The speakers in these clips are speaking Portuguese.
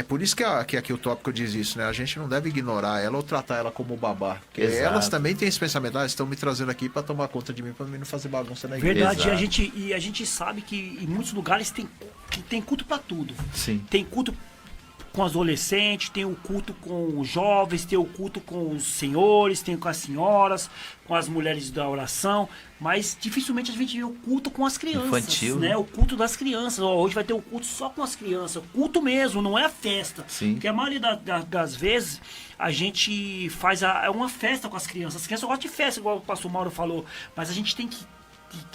É por isso que aqui o tópico diz isso, né? A gente não deve ignorar ela ou tratar ela como babá. Porque Exato. elas também têm esse pensamento, ah, estão me trazendo aqui para tomar conta de mim, para mim não fazer bagunça na igreja. Verdade, Exato. e a gente sabe que em muitos lugares tem culto para tudo. Sim. Tem culto com os adolescentes, tem o culto com os jovens, tem o culto com os senhores, tem com as senhoras, com as mulheres da oração, mas dificilmente a gente vê o culto com as crianças, Infantil, né? né? O culto das crianças. Ó, hoje vai ter o culto só com as crianças, culto mesmo, não é a festa. Sim. Porque a maioria das vezes a gente faz uma festa com as crianças. As crianças gostam de festa, igual o pastor Mauro falou, mas a gente tem que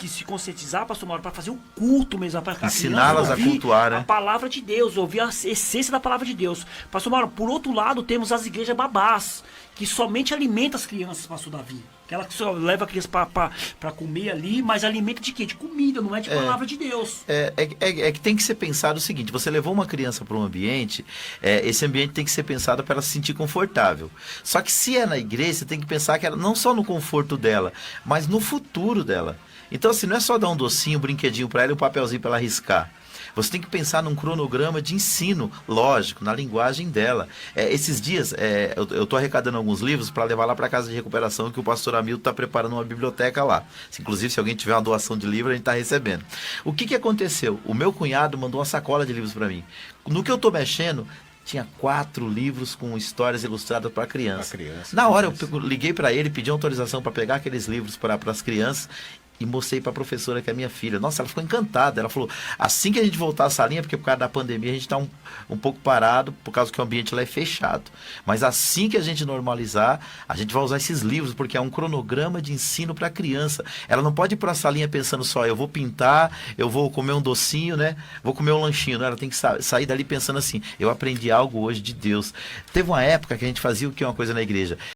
se conscientizar, pastor Mauro, para fazer o culto mesmo, para Ensiná-las a cultuar, né? a palavra de Deus, ouvir a essência da palavra de Deus. Pastor Mauro, por outro lado, temos as igrejas babás, que somente alimentam as crianças, pastor Davi. Aquela que só leva a criança para comer ali, mas alimenta de quê? De comida, não é de palavra de Deus. É que tem que ser pensado o seguinte, você levou uma criança para um ambiente, esse ambiente tem que ser pensado para ela se sentir confortável. Só que se é na igreja, você tem que pensar que ela, não só no conforto dela, mas no futuro dela. Então, assim, não é só dar um docinho, um brinquedinho para ela e um papelzinho para ela riscar. Você tem que pensar num cronograma de ensino, lógico, na linguagem dela. Esses dias, eu estou arrecadando alguns livros para levar lá para a casa de recuperação, que o pastor Hamilton está preparando uma biblioteca lá. Inclusive, se alguém tiver uma doação de livro, a gente está recebendo. O que aconteceu? O meu cunhado mandou uma sacola de livros para mim. No que eu estou mexendo, tinha 4 livros com histórias ilustradas para criança. Na hora eu liguei para ele, pedi autorização para pegar aqueles livros para as crianças e mostrei para a professora, que é minha filha. Nossa, ela ficou encantada. Ela falou, assim que a gente voltar à salinha, porque por causa da pandemia a gente está um pouco parado, por causa que o ambiente lá é fechado. Mas assim que a gente normalizar, a gente vai usar esses livros, porque é um cronograma de ensino para a criança. Ela não pode ir para a salinha pensando só, eu vou pintar, eu vou comer um docinho, né? Vou comer um lanchinho. Não, ela tem que sair dali pensando assim, eu aprendi algo hoje de Deus. Teve uma época que a gente fazia o que? Uma coisa na igreja.